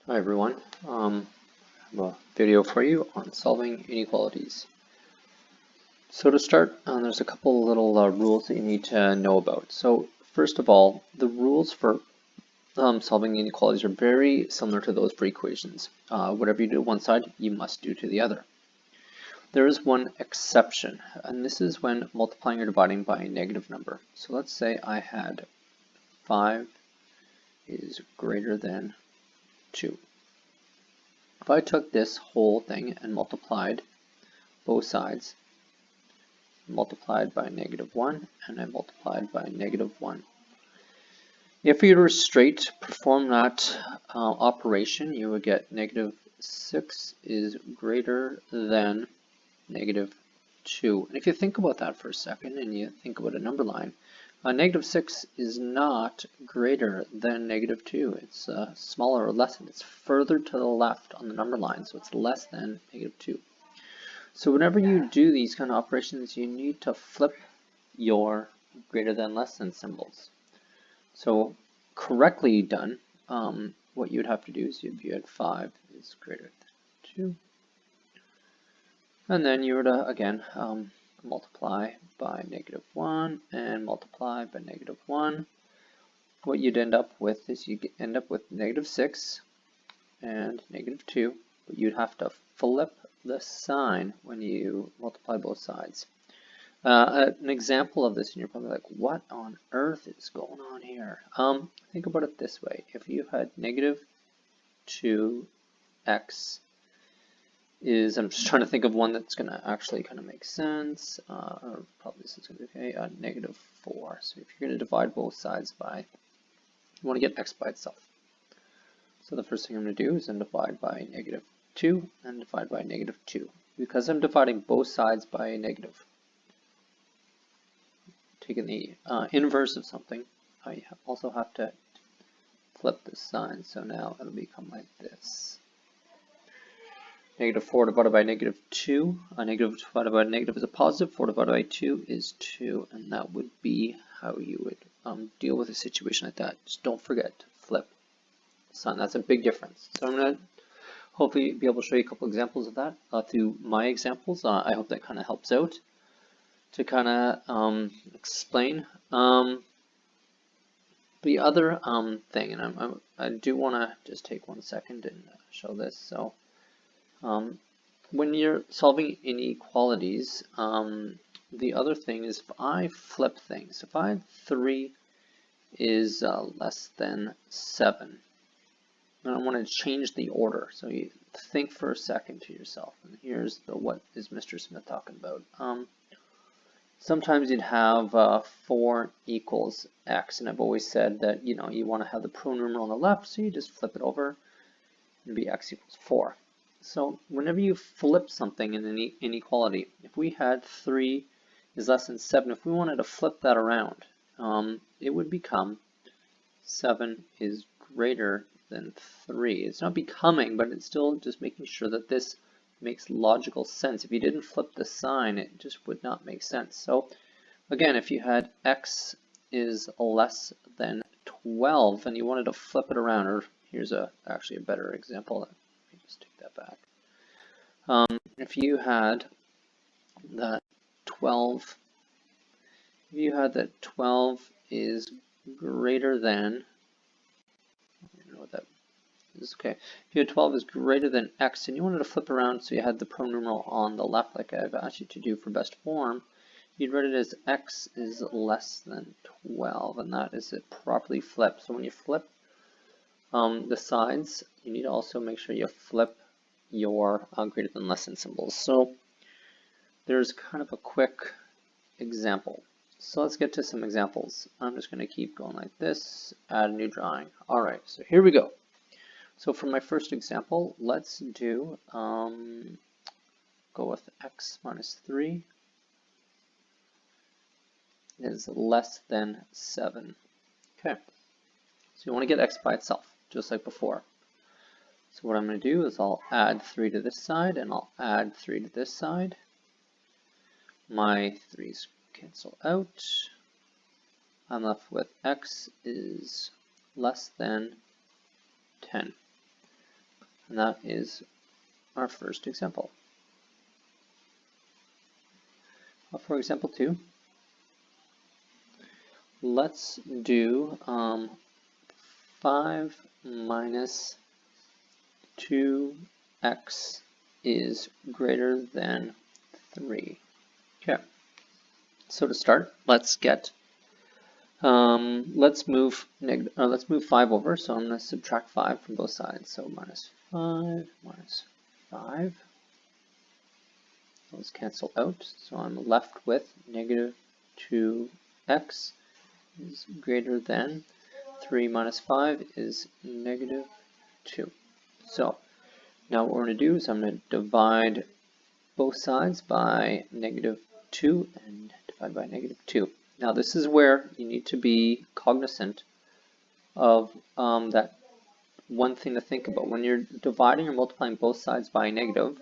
Hi everyone. I have a video for you on solving inequalities. So to start, there's a couple little rules that you need to know about. So first of all, the rules for solving inequalities are very similar to those for equations. Whatever you do to one side, you must do to the other. There is one exception, and this is when multiplying or dividing by a negative number. So let's say I had 5 is greater than 2. If I took this whole thing and multiplied both sides, multiplied by -1, and I multiplied by -1. If you were straight perform that operation, you would get -6 is greater than -2. And if you think about that for a second, and you think about a number line, -6 is not greater than -2. It's smaller or less, and it's further to the left on the number line, so it's less than -2. So whenever you do these kind of operations, you need to flip your greater than less than symbols. So correctly done, what you would have to do is if you had 5 is greater than 2, and then you were to again multiply by -1 and multiply by -1. What you'd end up with is you end up with -6 and -2, but you'd have to flip the sign when you multiply both sides. An example of this, and you're probably like, what on earth is going on here? Think about it this way. If you had -2x is, I'm just trying to think of one that's going to actually kind of make sense, or probably this is going to be okay, -4. So if you're going to divide both sides by, you want to get x by itself. So the first thing I'm going to do is divide by -2 and divide by -2. Because I'm dividing both sides by a negative, taking the inverse of something, I also have to flip the sign. So now it'll become like this. -4 divided by -2. A negative divided by a negative is a positive. 4 divided by 2 is 2. And that would be how you would deal with a situation like that. Just don't forget to flip the sign. That's a big difference. So I'm going to hopefully be able to show you a couple examples of that through my examples. I hope that kind of helps out to kind of explain. The other thing, and I do want to just take 1 second and show this. So when you're solving inequalities, the other thing is if I flip things, if I had 3 is less than 7, and I want to change the order. So you think for a second to yourself, and here's the what is Mr. Smith talking about. Sometimes you'd have 4 equals x, and I've always said that you want to have the pronumeral on the left, so you just flip it over and be x equals 4. So whenever you flip something in an inequality, if we had 3 is less than 7, if we wanted to flip that around, it would become 7 is greater than 3. It's not becoming, but it's still just making sure that this makes logical sense. If you didn't flip the sign, it just would not make sense. So again, if you had x is less than 12 and you wanted to flip it around, or here's actually a better example. Let me just take that back. If you had that 12, is greater than, I don't know what that is, okay. If you had 12 is greater than x and you wanted to flip around so you had the pronumeral on the left like I've asked you to do for best form, you'd write it as x is less than 12, and that is it properly flipped. So when you flip the sides, you need to also make sure you flip your greater than less than symbols. So there's kind of a quick example. So let's get to some examples. I'm just going to keep going like this, add a new drawing. All right, so here we go. So for my first example, let's do, go with x minus 3 is less than 7. Okay, so you want to get x by itself, just like before. So what I'm going to do is I'll add 3 to this side, and I'll add 3 to this side. My 3's cancel out. I'm left with x is less than 10. And that is our first example. For example 2, let's do 5 minus 2x is greater than 3. Okay. So to start, let's move 5 over. So I'm going to subtract 5 from both sides. So minus 5. Those cancel out. So I'm left with negative 2x is greater than 3 minus 5 is negative 2. So now what we're going to do is I'm going to divide both sides by negative 2 and divide by negative 2. Now this is where you need to be cognizant of that one thing to think about. When you're dividing or multiplying both sides by a negative,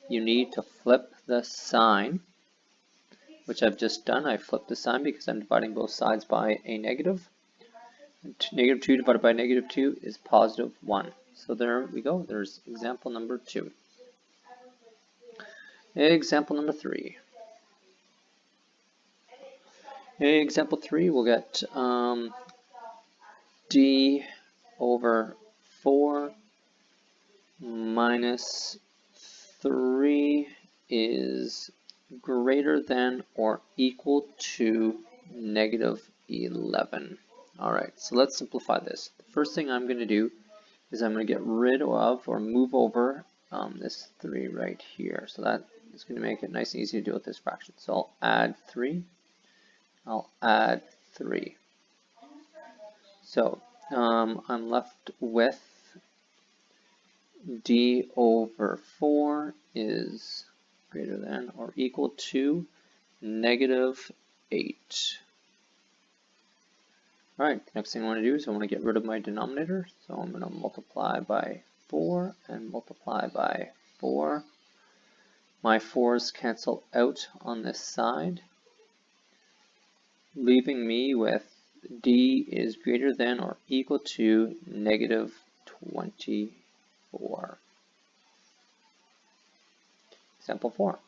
you need to flip the sign, which I've just done. I flipped the sign because I'm dividing both sides by a negative. Negative 2 divided by negative 2 is positive 1. So there we go. There's example number 2. Example number 3. Example 3, we'll get d over 4 minus 3 is greater than or equal to negative 11. Alright, so let's simplify this. The first thing I'm going to do is I'm going to get rid of or move over this 3 right here. So that is going to make it nice and easy to deal with this fraction. So I'll add 3. I'll add 3. So I'm left with d over 4 is greater than or equal to negative 8. Alright, next thing I want to do is I want to get rid of my denominator. So I'm going to multiply by 4 and multiply by 4. My 4's cancel out on this side, leaving me with d is greater than or equal to negative 24. Example 4.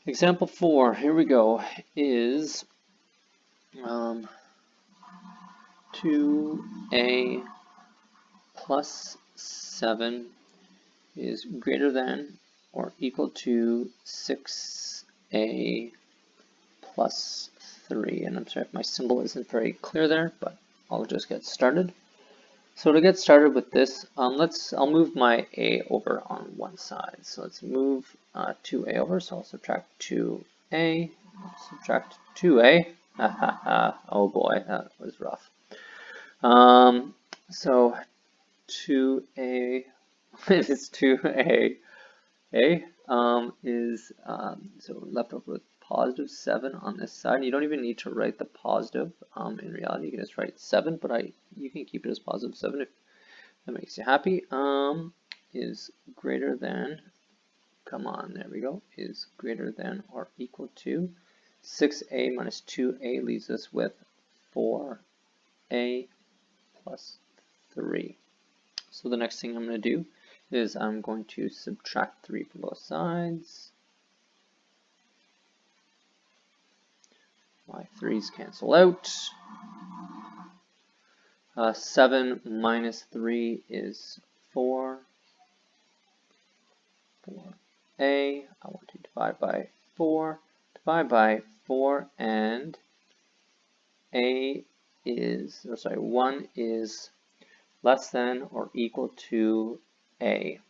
Example 4, here we go, is 2a plus 7 is greater than or equal to 6a plus 3. And I'm sorry if my symbol isn't very clear there, but I'll just get started. So to get started with this, I'll move my a over on one side. So let's move 2a over. So I'll subtract 2a, subtract 2a. Oh boy, that was rough. So 2a is 2a. Is so left over with positive 7 on this side. You don't even need to write the positive. In reality, you can just write 7, but you can keep it as positive 7 if that makes you happy. Is greater than, come on, there we go, is greater than or equal to 6a minus 2a leaves us with 4a plus 3. So the next thing I'm going to do is I'm going to subtract 3 from both sides. My 3's cancel out. 7 minus 3 is 4. 4a. I want to divide by 4. Divide by 4, and 1 is less than or equal to a.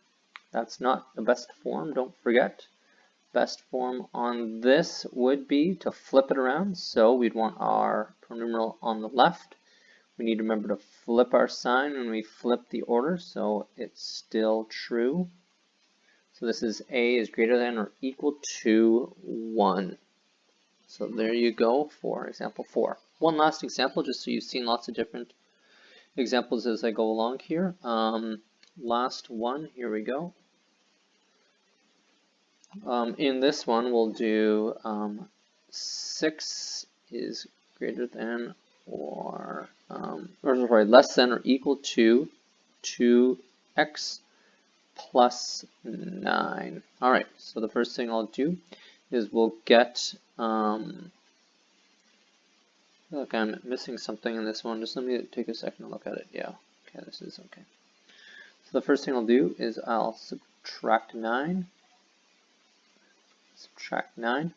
That's not the best form, don't forget. Best form on this would be to flip it around. So we'd want our numeral on the left. We need to remember to flip our sign when we flip the order, so it's still true. So this is a is greater than or equal to 1. So there you go for example 4. One last example, just so you've seen lots of different examples as I go along here. Last one, here we go. In this one, we'll do 6 is greater than less than or equal to 2x plus 9. All right, so the first thing I'll do is we'll get, look, I'm missing something in this one. Just let me take a second to look at it. Yeah, okay, this is okay. So the first thing I'll do is I'll subtract 9. Subtract 9.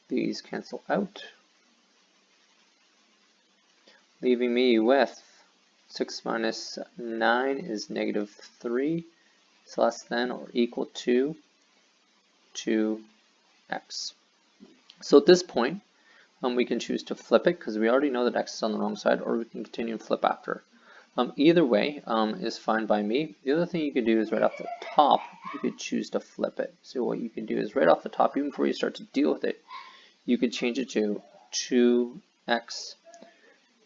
These cancel out, leaving me with 6 minus 9 is negative 3. It's less than or equal to 2x. So at this point, we can choose to flip it because we already know that x is on the wrong side, or we can continue and flip after. Either way is fine by me. The other thing you could do is right off the top, you could choose to flip it. So what you can do is right off the top, even before you start to deal with it, you could change it to 2x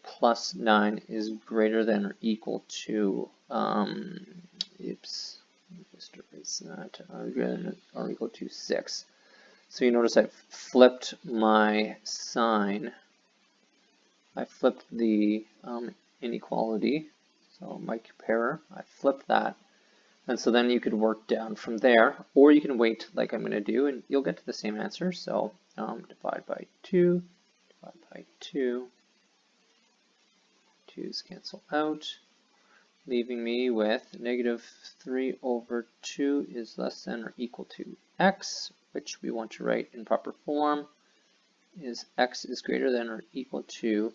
plus 9 is greater than or equal to, just erase that, greater than or equal to 6. So you notice I flipped my sign. I flipped the inequality, so my comparer, I flipped that. And so then you could work down from there, or you can wait like I'm going to do, and you'll get to the same answer. So divide by 2, divide by 2. 2's cancel out, leaving me with negative 3 over 2 is less than or equal to x, which we want to write in proper form, is x is greater than or equal to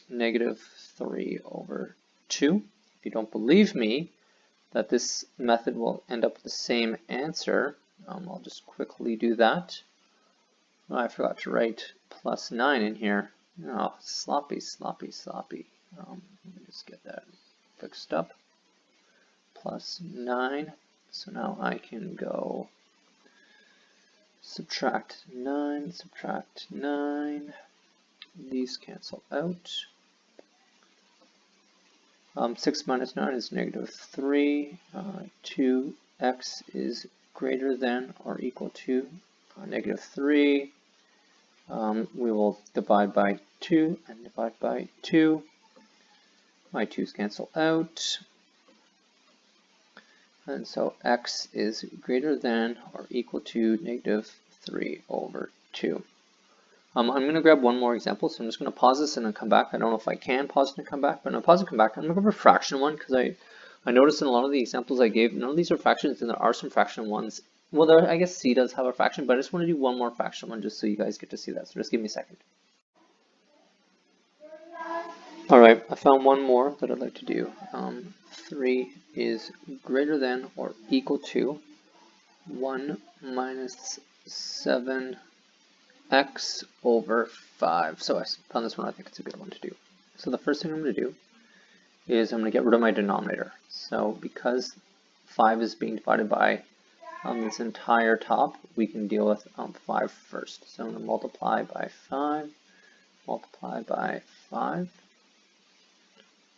negative 3 over 2. If you don't believe me that this method will end up with the same answer, I'll just quickly do that. Oh, I forgot to write plus 9 in here. Oh, sloppy. Let me just get that fixed up. Plus 9. So now I can go subtract 9, subtract 9. These cancel out. 6 minus 9 is negative 3. 2x is greater than or equal to negative 3. We will divide by 2 and divide by 2. My 2's cancel out. And so x is greater than or equal to negative 3 over 2. I'm going to grab one more example, so I'm just going to pause this and then come back. I don't know if I can pause and come back, but I'm going to pause and come back. I'm going to go for a fraction one because I noticed in a lot of the examples I gave, none of these are fractions, and there are some fraction ones. Well, I guess C does have a fraction, but I just want to do one more fraction one just so you guys get to see that. So just give me a second. All right, I found one more that I'd like to do. 3 is greater than or equal to 1 minus 7x over 5. So I found this one. I think it's a good one to do. So the first thing I'm going to do is I'm going to get rid of my denominator. So because 5 is being divided by this entire top, we can deal with 5 first. So I'm going to multiply by 5, multiply by 5.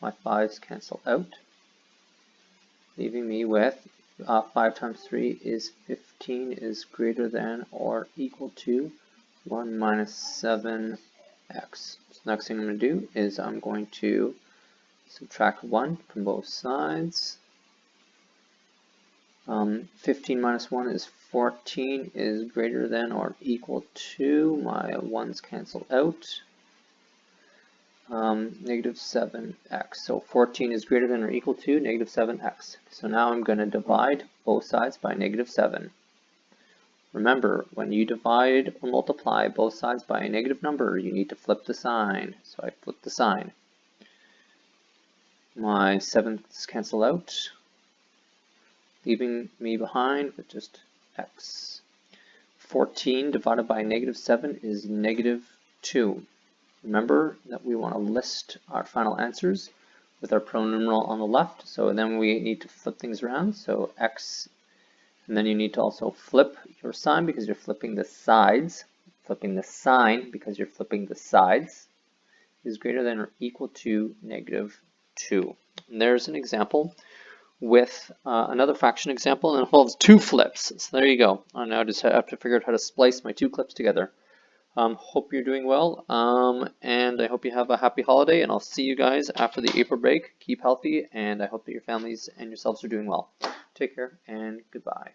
My 5's cancel out, leaving me with 5 times 3 is 15 is greater than or equal to 1 minus 7x. So next thing I'm going to do is I'm going to subtract 1 from both sides. 15 minus 1 is 14 is greater than or equal to, my 1's cancel out, negative 7x. So 14 is greater than or equal to negative 7x. So now I'm going to divide both sides by negative 7. Remember, when you divide or multiply both sides by a negative number, you need to flip the sign. So I flip the sign. My 7's cancel out, leaving me behind with just x. 14 divided by negative 7 is negative 2. Remember that we want to list our final answers with our pronumeral on the left, so then we need to flip things around. So x, and then you need to also flip your sign because you're flipping the sides. Flipping the sign because you're flipping the sides is greater than or equal to negative 2. And there's an example with another fraction example, and it involves 2 flips. So there you go. I now just have to figure out how to splice my 2 clips together. Hope you're doing well, and I hope you have a happy holiday, and I'll see you guys after the April break. Keep healthy, and I hope that your families and yourselves are doing well. Take care, and goodbye.